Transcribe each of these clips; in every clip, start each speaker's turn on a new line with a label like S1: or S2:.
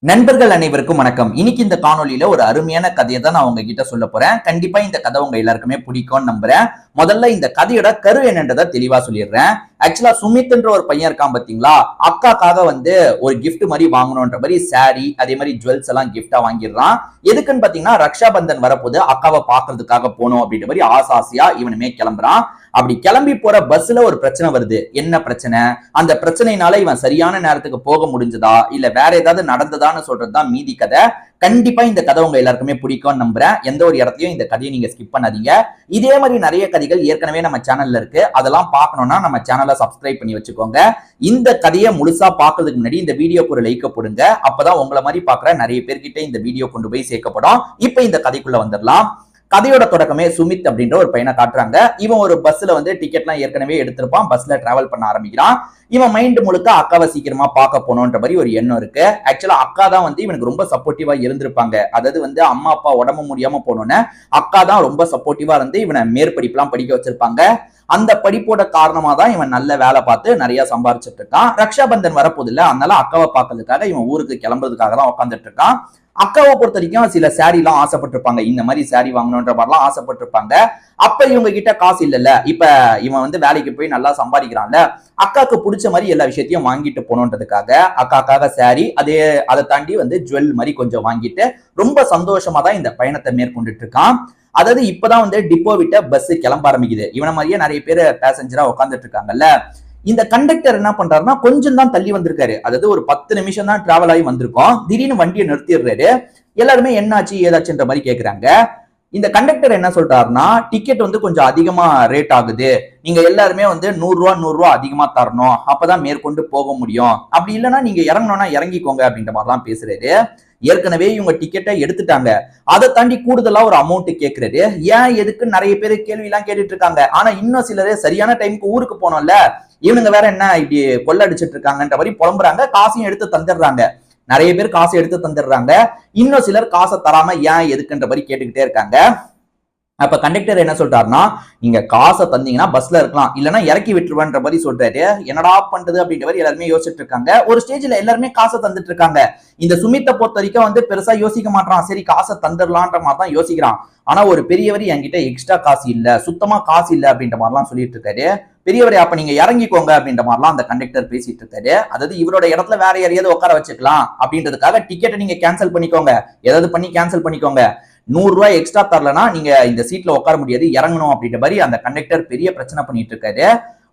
S1: நண்பர்கள் அனைவருக்கும் வணக்கம். இன்னைக்கு இந்த காணொலியில ஒரு அருமையான கதையை தான் நான் உங்ககிட்ட சொல்ல போறேன். கண்டிப்பா இந்த கதை உங்க எல்லாருக்குமே பிடிக்கும்னு நம்புறேன். முதல்ல இந்த கதையோட கரு என்னன்றதை தெளிவா சொல்லிடுறேன். ஆக்சுவலா சுமித்ன்ற ஒரு பையன் இருக்கான் பாத்தீங்களா, அக்காக்காக ஒரு கிஃப்ட் மாதிரி வாங்கணும்ன்ற மாதிரி சாரி அதே மாதிரி ஜுவல்ஸ் எல்லாம் கிஃப்டா வாங்கிடுறான். எதுக்குன்னு பாத்தீங்கன்னா ரக்ஷா பந்தன் வரப்போது அக்காவை பாக்குறதுக்காக போகணும் அப்படின்ற மாதிரி ஆசாசியா இவனுமே கிளம்புறான். அப்படி கிளம்பி போற பஸ்ல ஒரு பிரச்சனை வருது. என்ன பிரச்சனை? அந்த பிரச்சனைனால இவன் சரியான நேரத்துக்கு போக முடிஞ்சதா இல்ல வேற ஏதாவது நடந்ததான்னு சொல்றதுதான் மீதி கதை. கண்டிப்பா இந்த கதை உங்க எல்லாருக்குமே பிடிக்கும்னு நம்புறேன். எந்த ஒரு இடத்தையும் இந்த கதையை நீங்க ஸ்கிப் பண்ணாதீங்க. இதே மாதிரி நிறைய கதைகள் ஏற்கனவே நம்ம சேனல்ல இருக்கு. அதெல்லாம் பார்க்கணும்னா நம்ம சேனலை சப்ஸ்கிரைப் பண்ணி வச்சுக்கோங்க. இந்த கதையை முழுசா பாக்குறதுக்கு முன்னாடி இந்த வீடியோக்கு ஒரு லைக் போடுங்க. அப்பதான் உங்களை மாதிரி பாக்குற நிறைய பேர்கிட்ட இந்த வீடியோ கொண்டு போய் சேர்க்கப்படும். இப்ப இந்த கதைக்குள்ள வந்துடலாம். கதையோட தொடக்கமே சுமித் அப்படின்ற ஒரு பையனை காட்டுறாங்க. இவன் ஒரு பஸ்ல டிக்கெட்லாம் ஏற்கனவே எடுத்திருப்பான். பஸ்ல டிராவல் பண்ண ஆரம்பிக்கிறான். இவன் மைண்ட் முழுக்க அக்காவை சீக்கிரமா பார்க்க போனோன்ற மாதிரி ஒரு எண்ணம் இருக்கு. ஆக்சுவலா அக்கா தான் இவனுக்கு ரொம்ப சப்போர்ட்டிவா இருந்திருப்பாங்க. அதாவது அம்மா அப்பா உடம்பு முடியாம போனோன்னு அக்கா தான் ரொம்ப சப்போர்ட்டிவா இருந்து இவனை மேற்படிப்புலாம் படிக்க வச்சிருப்பாங்க. அந்த படிப்போட காரணமா தான் இவன் நல்ல வேலை பார்த்து நிறைய சம்பாரிச்சிட்டு இருக்கான். ரக்ஷாபந்தன் வரப்போது இல்ல, அதனால அக்காவை பார்க்கறதுக்காக இவன் ஊருக்கு கிளம்புறதுக்காக தான் உட்காந்துட்டு இருக்கான். அக்காவை பொறுத்த வரைக்கும் சில சாரி எல்லாம் ஆசைப்பட்டிருப்பாங்க. இந்த மாதிரி சாரி வாங்கணும்ன்ற மாதிரிலாம் ஆசைப்பட்டிருப்பாங்க. அப்ப இவங்க கிட்ட காசு இல்லைல்ல. இப்ப இவன் வேலைக்கு போய் நல்லா சம்பாதிக்கிறான்ல, அக்காக்கு பிடிச்ச மாதிரி எல்லா விஷயத்தையும் வாங்கிட்டு போனோன்றதுக்காக அக்காக்காக சாரி அதை தாண்டி ஜுவல் மாதிரி கொஞ்சம் வாங்கிட்டு ரொம்ப சந்தோஷமா தான் இந்த பயணத்தை மேற்கொண்டுட்டு இருக்கான். அதாவது இப்பதான் டிப்போ விட்ட பஸ் கிளம்ப ஆரம்பிக்குது. இவன மாதிரியே நிறைய பேர் பேசஞ்சரா உட்காந்துட்டு இருக்காங்கல்ல. இந்த கண்டக்டர் என்ன பண்றாருன்னா கொஞ்சம் தான் தள்ளி வந்திருக்காரு. அதாவது ஒரு 10 நிமிஷம் தான் டிராவல் ஆகி வந்திருக்கோம். திடீர்னு வண்டியை நிறுத்திடுறாரு. எல்லாருமே என்னாச்சு ஏதாச்சுன்ற மாதிரி கேக்குறாங்க. இந்த கண்டக்டர் என்ன சொல்றாருன்னா, டிக்கெட் கொஞ்சம் அதிகமா ரேட் ஆகுது, நீங்க எல்லாருமே 100 ரூபா அதிகமா தரணும், அப்பதான் மேற்கொண்டு போக முடியும், அப்படி இல்லைன்னா நீங்க இறங்கணும்னா இறங்கிக்கோங்க அப்படின்ற மாதிரிலாம் பேசுறாரு. ஏற்கனவே இவங்க டிக்கெட்டை எடுத்துட்டாங்க, அதை தாண்டி கூடுதலா ஒரு அமௌண்ட் கேட்கறாரு. ஏன் எதுக்கு நிறைய பேர் கேள்வி எல்லாம் கேட்டுட்டு இருக்காங்க. ஆனா இன்னும் சிலரே சரியான டைமுக்கு ஊருக்கு போனோம்ல, இவனுங்க வேற என்ன இப்படி கொள்ளடிச்சிட்டு இருக்காங்கன்ற மாதிரி புலம்புறாங்க. காசையும் எடுத்து தந்துடுறாங்க. நிறைய பேர் காசை எடுத்து தந்துடுறாங்க. இன்னும் சிலர் காசை தராம ஏன் எதுக்குன்ற மாதிரி கேட்டுக்கிட்டே இருக்காங்க. அப்ப கண்டக்டர் என்ன சொல்றாருன்னா, நீங்க காசை தந்தீங்கன்னா பஸ்ல இருக்கலாம், இல்லைன்னா இறக்கி விட்டுருவான்ற மாதிரி சொல்றாரு. என்னடா பண்றது அப்படின்ற மாதிரி எல்லாருமே யோசிச்சுட்டு இருக்காங்க. ஒரு ஸ்டேஜ்ல எல்லாருமே காசை தந்துட்டு இருக்காங்க. இந்த சுமித்தை பொறுத்த வரைக்கும் பெருசா யோசிக்க மாட்டான். சரி காசை தந்துடலான்ற மாதிரி தான் யோசிக்கிறான். ஆனா ஒரு பெரியவர் என்கிட்ட எக்ஸ்ட்ரா காசு இல்ல, சுத்தமா காசு இல்ல அப்படின்ற மாதிரிலாம் சொல்லிட்டு இருக்காரு. பெரியவரே அப்ப நீங்க இறங்கிக்கோங்க அப்படின்ற மாதிரிலாம் அந்த கண்டக்டர் பேசிட்டு இருக்காரு. அதாவது இவரோட இடத்துல வேற யாரையாவது உட்கார வச்சுக்கலாம் அப்படின்றதுக்காக டிக்கெட்டை நீங்க கேன்சல் பண்ணிக்கோங்க, ஏதாவது பண்ணி கேன்சல் பண்ணிக்கோங்க, 100 ரூபாய் எக்ஸ்ட்ரா தரலனா நீங்க இந்த சீட்ல உட்கார முடியாது, இறங்கணும் அப்படின்ற மாதிரி அந்த கண்டக்டர் பெரிய பிரச்சனை பண்ணிட்டு இருக்காரு.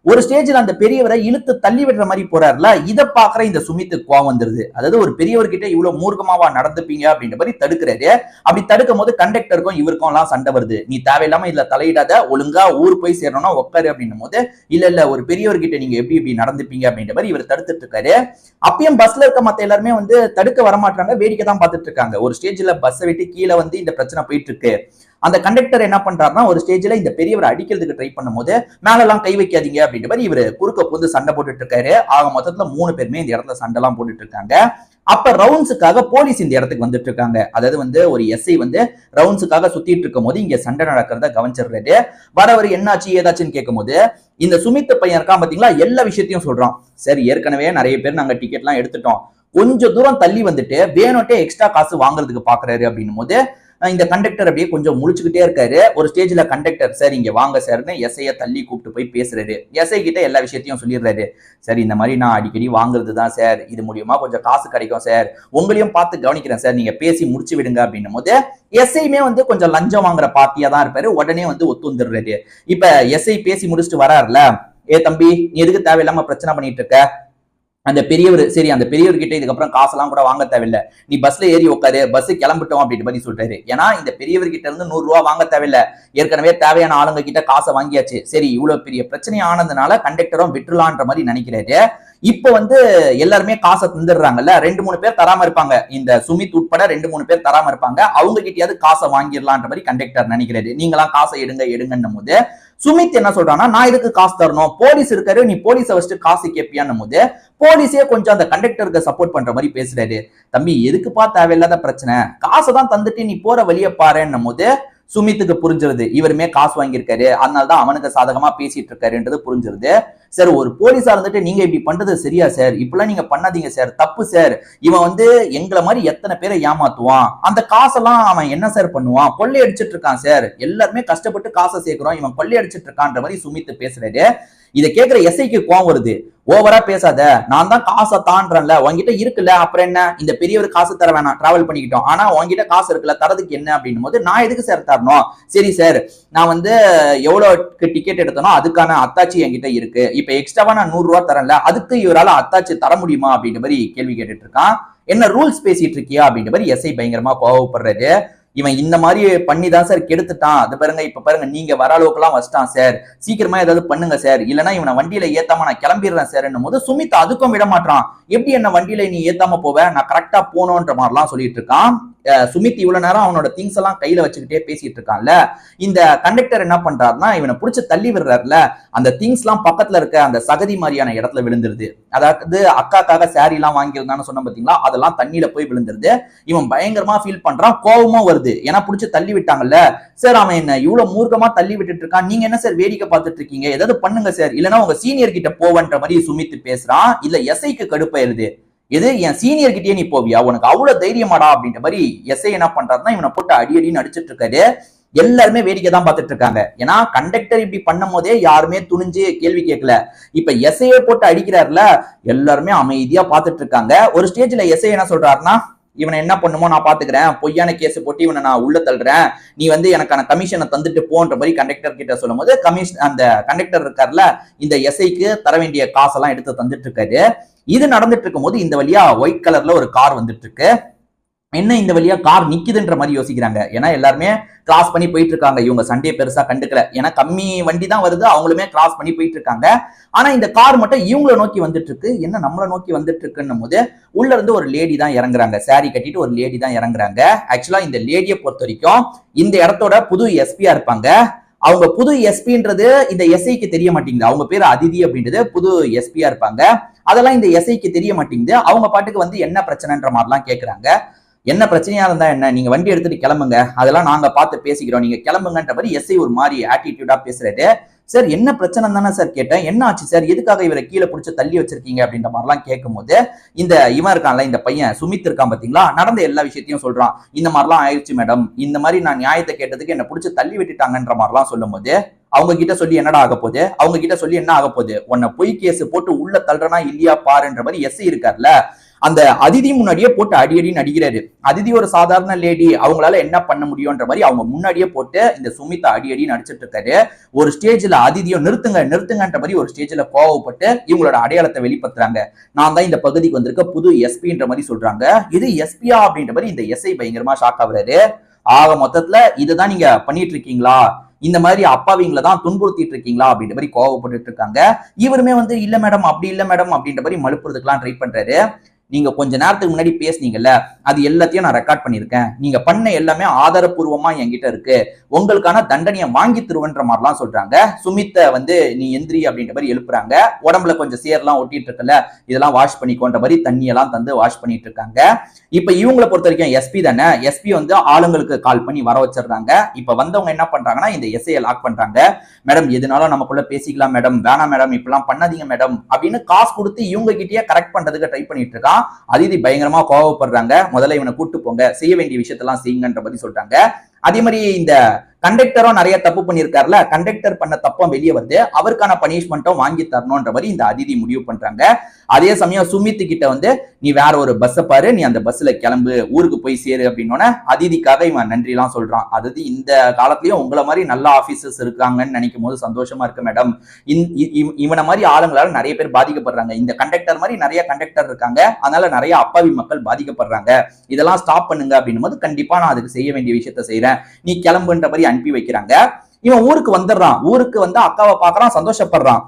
S1: ஒரு ஸ்டேஜ்ல அந்த பெரியவரை இழுத்து தள்ளி விடுற மாதிரி போறாருல, இதை பாக்குற இந்த சுமித்து கோவம் வந்துருது. அதாவது ஒரு பெரியவர்கிட்ட இவ்வளவு மூர்க்கமாவா நடந்துப்பீங்க அப்படின்ற மாதிரி தடுக்கிறாரு. அப்படி தடுக்கும் போது கண்டக்டருக்கும் இவருக்கும் எல்லாம் சண்டை வருது. நீ தேவையில்லாம இதுல தலையிடாத, ஒழுங்கா ஊர் போய் சேரணும்னா உட்காரு அப்படின்னும் போது, இல்ல ஒரு பெரியவர்கிட்ட நீங்க எப்படி நடந்துப்பீங்க அப்படின்ற மாதிரி இவர் தடுத்துட்டு இருக்காரு. அப்பயும் பஸ்ல இருக்க மத்த எல்லாருமே தடுக்க வரமாட்டாங்க, வேடிக்கை தான் பார்த்துட்டு இருக்காங்க. ஒரு ஸ்டேஜ்ல பஸ்ஸை விட்டு கீழே இந்த பிரச்சனை போயிட்டு இருக்கு. அந்த கண்டக்டர் என்ன பண்றாருன்னா, ஒரு ஸ்டேஜ்ல இந்த பெரியவரை அடிக்கிறதுக்கு ட்ரை பண்ணும்போது மேல எல்லாம் கை வைக்காதீங்க அப்படின்ற மாதிரி இவரு குறுக்க சண்டை போட்டுட்டு இருக்காரு. ஆக மொத்தத்துல 3 பேருமே இந்த இடத்துல சண்டை எல்லாம் போட்டுட்டு இருக்காங்க. அப்ப ரவுண்ட்ஸுக்காக போலீஸ் இந்த இடத்துக்கு வந்துட்டு இருக்காங்க. அதாவது ஒரு எஸ்ஐ ரவுண்ட்ஸுக்காக சுத்திட்டு இருக்கும் போது இங்க சண்டை நடக்கிறத கவனிச்சிடுறாரு. வரவர் என்னாச்சு ஏதாச்சுன்னு கேட்கும் போது இந்த சுமித்த பையன் இருக்கான் பாத்தீங்களா, எல்லா விஷயத்தையும் சொல்றான். சரி ஏற்கனவே நிறைய பேர் நாங்க டிக்கெட் எல்லாம் எடுத்துட்டோம், கொஞ்சம் தூரம் தள்ளி வேணும்ட்டே எக்ஸ்ட்ரா காசு வாங்குறதுக்கு பாக்குறாரு அப்படின்னும் போது இந்த கண்டக்டர் அப்படியே கொஞ்சம் முழிச்சுக்கிட்டே இருக்காரு. ஒரு ஸ்டேஜ்ல கண்டக்டர் சார் இங்க வாங்க சார்னு எஸ்ஐய தள்ளி கூப்பிட்டு போய் பேசுறாரு. எஸ்ஐ கிட்ட எல்லா விஷயத்தையும் சொல்லிடுறாரு. சரி இந்த மாதிரி நான் அடிக்கடி வாங்குறது தான் சார், இது மூலியமா கொஞ்சம் காசு கிடைக்கும் சார், உங்களையும் பார்த்து கவனிக்கிறேன் சார், நீங்க பேசி முடிச்சு விடுங்க அப்படின்னும் போது எஸ்ஐமே கொஞ்சம் லஞ்சம் வாங்குற பார்ட்டியா தான் இருப்பாரு. உடனே ஒத்து வந்துடுறாரு. இப்ப எஸ்ஐ பேசி முடிச்சுட்டு வராருல, ஏ தம்பி நீ எதுக்கு தேவையில்லாம பிரச்சனை பண்ணிட்டு இருக்க, அந்த பெரியவர் சரி அந்த பெரியவர்கிட்ட இதுக்கப்புறம் காசெல்லாம் கூட வாங்க தேவையில்லை, நீ பஸ்ல ஏறி உட்காரு, பஸ் கிளம்பிட்டோம் அப்படின்னு மாதிரி சொல்றாரு. ஏன்னா இந்த பெரியவர்கிட்ட இருந்து 100 ரூபா வாங்க தேவையில்லை, ஏற்கனவே தேவையான ஆளுங்க கிட்ட காசை வாங்கியாச்சு. சரி இவ்வளவு பெரிய பிரச்சனை ஆனதுனால கண்டக்டரும் விட்டுலான்ற மாதிரி நினைக்கிறாரு. இப்ப எல்லாருமே காசை தந்துடுறாங்கல்ல, 2-3 பேர் தராம இருப்பாங்க, இந்த சுமித் உட்பட 2-3 பேர் தராம இருப்பாங்க, அவங்க கிட்டயாவது காசை வாங்கிடலான்ற மாதிரி கண்டக்டர் நினைக்கிறாரு. நீங்களாம் காசை எடுங்கன்னும் போது சுமித் என்ன சொல்றான்னா, நான் இதுக்கு காசு தரணும், போலீஸ் இருக்காரு, நீ போலீஸை வச்சுட்டு காசு கேட்பியான்னும் போது போலீஸே கொஞ்சம் அந்த கண்டக்டருக்கு சப்போர்ட் பண்ற மாதிரி பேசுறாரு. தம்பி எதுக்குப்பா தேவையில்லாத பிரச்சனை, காசை தான் தந்துட்டு நீ போற வழிய பாருன்னும் போது சுமித்துக்கு புரிஞ்சிருது இவருமே காசு வாங்கியிருக்காரு, அதனாலதான் அவனுக்கு சாதகமா பேசிட்டு இருக்காருன்றது புரிஞ்சிருது. சார் ஒரு போலீஸா இருந்துட்டு நீங்க இப்படி பண்றது சரியா சார், இப்பெல்லாம் நீங்க பண்ணாதீங்க சார், தப்பு சார். இவன் வந்து எங்களை மாதிரி எத்தனை பேரை ஏமாத்துவான், அந்த காசெல்லாம் அவன் என்ன சார் பண்ணுவான், கொள்ளையடிச்சிட்டு இருக்கான் சார், எல்லாருமே கஷ்டப்பட்டு காசை சேர்க்கிறோம், இவன் கொள்ளையடிச்சிட்டு இருக்கான்ற மாதிரி சுமித் பேசுறாரு. இதை கேட்கிற எஸ்ஐக்கு கோவம் வருது. ஓவரா பேசாத, நான் தான் காசை தான்றேன்ல, உங்ககிட்ட இருக்குல்ல, அப்புறம் என்ன, இந்த பெரியவர் காசு தர வேணாம், டிராவல் பண்ணிக்கிட்டோம், ஆனா உங்ககிட்ட காசு இருக்குல்ல, தரதுக்கு என்ன அப்படின்னும் போது நான் எதுக்கு சார் தரணும், சரி சார் நான் வந்து எவ்வளவு டிக்கெட் எடுத்தனோ அதுக்கான அத்தாச்சி என்கிட்ட இருக்கு, இப்ப எக்ஸ்ட்ராவா நான் 100 ரூபாய் தரேன்ல, அதுக்கு இவரால அத்தாச்சி தர முடியுமா அப்படின்ற மாதிரி கேள்வி கேட்டுட்டு இருக்கான். என்ன ரூல்ஸ் பேசிட்டு இருக்கியா அப்படின்ற மாதிரி எஸ்ஐ பயங்கரமா கோவப்படுறாரு. இவன் இந்த மாதிரி பண்ணி தான் சார் கெடுத்துட்டான், அது பாருங்க இப்ப பாருங்க நீங்க வர அளவுக்கு எல்லாம் வச்சிட்டான் சார், சீக்கிரமா ஏதாவது பண்ணுங்க சார், இல்லைன்னா இவனை வண்டியில ஏத்தாம நான் கிளம்பிடுறேன் சார் என்னும் போது சுமித் அதுக்கும் விட மாட்டான். எப்படி என்ன வண்டியில நீ ஏத்தாம போவ, நான் கரெக்டா போனோன்ற மாதிரிலாம் சொல்லிட்டு இருக்கான். சுமித் இவ்வளவு நேரம் அவனோட திங்ஸ் எல்லாம் கையில வச்சுக்கிட்டே பேசிட்டு இருக்கான்ல, இந்த கண்டக்டர் என்ன பண்றாருன்னா இவனை புடிச்சு தள்ளி விடுறாருல, அந்த திங்ஸ் எல்லாம் பக்கத்துல இருக்க அந்த சகதி மாதிரியான இடத்துல விழுந்துருது. அதாவது அக்காக்காக சாரி எல்லாம் வாங்கியிருந்தான்னு சொன்ன பாத்தீங்களா, அதெல்லாம் தண்ணியில போய் விழுந்துருது. இவன் பயங்கரமா ஃபீல் பண்றான், கோபமும் வருது, ஏன்னா புடிச்சு தள்ளி விட்டாங்கல்ல சார், அவன் என்ன இவ்வளவு மூர்க்கமா தள்ளி விட்டுட்டு இருக்கான், நீங்க என்ன சார் வேடிக்கை பார்த்துட்டு இருக்கீங்க, ஏதாவது பண்ணுங்க சார், இல்லைன்னா உங்க சீனியர் கிட்ட போவன்ற மாதிரி சுமித் பேசுறான். இல்ல எஸ்ஐக்கு கடுப்பாயிருது, எது என் சீனியர் கிட்டே நீ போவியா, உனக்கு அவ்வளவு தைரியமாடா அப்படின்ற மாதிரி எஸ்ஐ என்ன பண்றாருன்னா இவனை போட்டு அடின்னு அடிச்சிட்டு இருக்காரு. எல்லாருமே வேடிக்கை தான் பார்த்துட்டு இருக்காங்க, ஏன்னா கண்டக்டர் இப்படி பண்ணும் போதே யாருமே துணிஞ்சு கேள்வி கேட்கல, இப்ப எஸ்ஐயை போட்டு அடிக்கிறாருல, எல்லாருமே அமைதியா பார்த்துட்டு இருக்காங்க. ஒரு ஸ்டேஜ்ல எஸ்ஐ என்ன சொல்றாருன்னா, இவனை என்ன பண்ணுமோ நான் பாத்துக்கிறேன், பொய்யான கேஸ் போட்டு இவனை நான் உள்ள தள்ளுறேன், நீ வந்து எனக்கான கமிஷனை தந்துட்டு போன்ற மாதிரி கண்டக்டர் கிட்ட சொல்லும் போது அந்த கண்டக்டர் இருக்காருல இந்த எஸ்ஐக்கு தர வேண்டிய காசெல்லாம் எடுத்து தந்துட்டு இருக்காரு. இது நடந்துட்டு இருக்கும் போது இந்த வழியா ஒயிட் கலர்ல ஒரு கார் வந்துட்டு இருக்கு. என்ன இந்த வழியா கார் நிக்குதுன்ற மாதிரி யோசிக்கிறாங்க, ஏன்னா எல்லாருமே கிராஸ் பண்ணி போயிட்டு இருக்காங்க, இவங்க சண்டே பெருசா கண்டுக்கல, ஏன்னா கம்மி வண்டி தான் வருது, அவங்களுமே கிராஸ் பண்ணி போயிட்டு இருக்காங்க. ஆனா இந்த கார் மட்டும் இவங்களை நோக்கி வந்துட்டு இருக்கு. என்ன நம்மளை நோக்கி வந்துட்டு இருக்குன்னும் போது உள்ள இருந்து ஒரு லேடி தான் இறங்குறாங்க, சாரி கட்டிட்டு ஒரு லேடி தான் இறங்குறாங்க. ஆக்சுவலா இந்த லேடியை பொறுத்த வரைக்கும் இந்த இடத்தோட புது எஸ்பியா இருப்பாங்க. அவங்க புது எஸ்பின்றது இந்த எஸ்ஐக்கு தெரிய மாட்டேங்குது, அவங்க பேர் அதிதி அப்படின்றது புது எஸ்பியா இருப்பாங்க, அதெல்லாம் இந்த எஸ்ஐக்கு தெரிய மாட்டேங்குது. அவங்க பாட்டுக்கு வந்து என்ன பிரச்சனைன்ற மாதிரிலாம் கேட்கறாங்க. என்ன பிரச்சனையா இருந்தா என்ன, நீங்க வண்டி எடுத்துட்டு கிளம்புங்க, அதெல்லாம் நாங்க பார்த்து பேசிக்கிறோம், நீங்க கிளம்புங்கன்ற மாதிரி எஸ்ஐ ஒரு மாதிரி ஆட்டிடியூடா பேசுறாரு. சார் என்ன பிரச்சனை தானே சார் கேட்டேன், என்ன ஆச்சு சார், எதுக்காக இவரை கீழே பிடிச்சி தள்ளி வச்சிருக்கீங்க அப்படின்ற மாதிரிலாம் கேட்கும் போது இந்த இவன் இருக்கான்ல, இந்த பையன் சுமித் இருக்கான் பாத்தீங்களா, நடந்த எல்லா விஷயத்தையும் சொல்றான். இந்த மாதிரிலாம் ஆயிடுச்சு மேடம், இந்த மாதிரி நான் நியாயத்தை கேட்டதுக்கு என்ன பிடிச்சி தள்ளி விட்டுட்டாங்கன்ற மாதிரிலாம் சொல்லும் போது அவங்க கிட்ட சொல்லி என்னடா ஆக போகுது, அவங்க கிட்ட சொல்லி என்ன ஆக போகுது, உன்னை பொய் கேஸ் போட்டு உள்ள தள்ளுறனா இல்லையா பாருன்ற மாதிரி எஸ்ஐ இருக்காருல்ல, அந்த அதிதி முன்னாடியே போட்டு அடின்னு அடிக்கிறாரு. அதிதி ஒரு சாதாரண லேடி, அவங்களால என்ன பண்ண முடியும்ன்ற மாதிரி அவங்க முன்னாடியே போட்டு இந்த சுமித் அடின்னு அடிச்சிட்டு இருக்காரு. ஒரு ஸ்டேஜ்ல அதிதியோ நிறுத்துங்க நிறுத்துங்கன்ற மாதிரி ஒரு ஸ்டேஜ்ல கோவப்பட்டு இவங்களோட அடையாளத்தை வெளிப்படுத்துறாங்க. நான் தான் இந்த பகுதிக்கு வந்திருக்க புது எஸ்பின்ற மாதிரி சொல்றாங்க. இது எஸ்பியா அப்படின்ற மாதிரி இந்த எஸ்ஐ பயங்கரமா ஷாக் ஆகுறாரு. ஆக மொத்தத்துல இதுதான் நீங்க பண்ணிட்டு இருக்கீங்களா, இந்த மாதிரி அப்பாவிங்களை தான் துன்புறுத்திட்டு இருக்கீங்களா அப்படின்ற மாதிரி கோவப்பட்டு இருக்காங்க. இவருமே வந்து இல்ல மேடம் அப்படி இல்ல மேடம் அப்படின்ற மாதிரி மழுப்புறதுக்கெல்லாம் ட்ரை பண்றாரு. நீங்க கொஞ்ச நேரத்துக்கு முன்னாடி பேசுனீங்கல்ல, அது எல்லாத்தையும் நான் ரெக்கார்ட் பண்ணிருக்கேன், நீங்க பண்ண எல்லாமே ஆதாரப்பூர்வமா என்கிட்ட இருக்கு, உங்களுக்கான தண்டனையை வாங்கி தருவன்ற மாதிரிலாம் சொல்றாங்க. சுமித்த வந்து நீ எந்திரி அப்படின்ற மாதிரி எழுப்புறாங்க. உடம்புல கொஞ்சம் சேர்லாம் ஒட்டிட்டு இருக்கல, இதெல்லாம் வாஷ் பண்ணிக்கோன்ற மாதிரி தண்ணியெல்லாம் தந்து வாஷ் பண்ணிட்டு இருக்காங்க. இப்ப இவங்களை பொறுத்த வரைக்கும் எஸ்பி தானே, எஸ்பி வந்து ஆளுங்களுக்கு கால் பண்ணி வர வச்சிடுறாங்க. இப்ப வந்தவங்க என்ன பண்றாங்கன்னா இந்த எஸ்ஐயை லாக் பண்றாங்க. மேடம் எதுனாலும் நமக்குள்ள பேசிக்கலாம் மேடம், வேணாம் மேடம் இப்பெல்லாம் பண்ணாதீங்க மேடம் அப்படின்னு காசு கொடுத்து இவங்க கிட்டயே கரெக்ட் பண்றதுக்கு ட்ரை பண்ணிட்டு இருக்கான். அதிதி பயங்கரமா கோவப்படுறாங்க. முதல்ல இவனை கூட்டு போங்க, செய்ய வேண்டிய விஷயத்தெல்லாம் செய்யுங்கன்ற மாதிரி சொல்றாங்க. அதே மாதிரி இந்த கண்டக்டரும் நிறைய தப்பு பண்ணிருக்காருல, கண்டக்டர் பண்ண தப்பம் வெளியே வருது, அவருக்கான பனிஷ்மெண்ட்டும் வாங்கி தரணும்ன்ற மாதிரி இந்த அதிதி முடிவு பண்றாங்க. அதே சமயம் சுமித் கிட்ட வந்து நீ வேற ஒரு பஸ்ஸை பாரு, நீ அந்த பஸ்ல கிளம்பு, ஊருக்கு போய் சேரு அப்படின்னோட அதிதிக்காக இவன் நன்றி எல்லாம் சொல்றான். அதாவது இந்த காலத்திலயும் உங்களை மாதிரி நல்ல ஆபீசர்ஸ் இருக்காங்கன்னு நினைக்கும் போது சந்தோஷமா இருக்கு மேடம், இவனை மாதிரி ஆளுங்களால நிறைய பேர் பாதிக்கப்படுறாங்க, இந்த கண்டக்டர் மாதிரி நிறைய கண்டக்டர் இருக்காங்க, அதனால நிறைய அப்பாவி மக்கள் பாதிக்கப்படுறாங்க, இதெல்லாம் ஸ்டாப் பண்ணுங்க அப்படின்னும் போது கண்டிப்பா நான் அதுக்கு செய்ய வேண்டிய விஷயத்த செய்யறேன், நீ கிளம்புன்ற மாதிரி அனுப்பி வைக்கிறாங்க. இவன் ஊருக்கு வந்துடுறான். ஊருக்கு வந்து அக்காவை பாக்குறான், சந்தோஷப்படுறான்.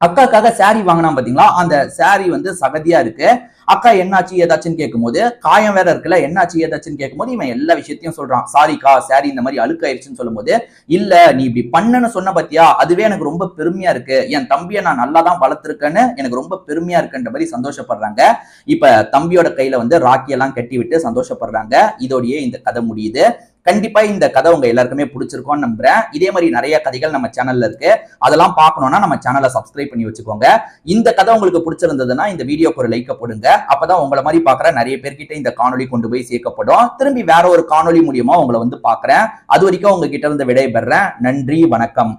S1: அக்காக்காக சாரி வாங்கினா பாத்தீங்களா, அந்த சாரி வந்து சகதியா இருக்கு. அக்கா என்னாச்சு ஏதாச்சுன்னு கேட்கும்போது, காயம் வேற இருக்குல்ல, என்னாச்சு ஏதாச்சுன்னு கேட்கும்போது இவன் எல்லா விஷயத்தையும் சொல்றான். சாரிக்கா, சாரி இந்த மாதிரி அழுக்காயிருச்சுன்னு சொல்லும் போது, இல்ல நீ இப்படி பண்ணன்னு சொன்ன பத்தியா, அதுவே எனக்கு ரொம்ப பெருமையா இருக்கு, என் தம்பியை நான் நல்லா தான் வளர்த்துருக்கேன்னு எனக்கு ரொம்ப பெருமையா இருக்குன்ற மாதிரி சந்தோஷப்படுறாங்க. இப்ப தம்பியோட கையில வந்து ராக்கி எல்லாம் கட்டி விட்டு சந்தோஷப்படுறாங்க. இதோடயே இந்த கதை முடியுது. கண்டிப்பா இந்த கதை உங்க எல்லாருக்குமே பிடிச்சிருக்கும்னு நம்புறேன். இதே மாதிரி நிறைய கதைகள் நம்ம சேனல்ல இருக்கு. அதெல்லாம் பார்க்கணும்னா நம்ம சேனலை சப்ஸ்கிரைப் பண்ணி வச்சுக்கோங்க. இந்த கதை உங்களுக்கு பிடிச்சிருந்ததுன்னா இந்த வீடியோக்கு ஒரு லைக் போடுங்க. அப்பதான் உங்களை மாதிரி பாக்குற நிறைய பேர்கிட்ட இந்த காணொலி கொண்டு போய் சேர்க்கப்படும். திரும்பி வேற ஒரு காணொலி மூலியமா உங்களை வந்து பாக்குறேன். அது வரைக்கும் உங்ககிட்ட இருந்து விடை பெறேன். நன்றி, வணக்கம்.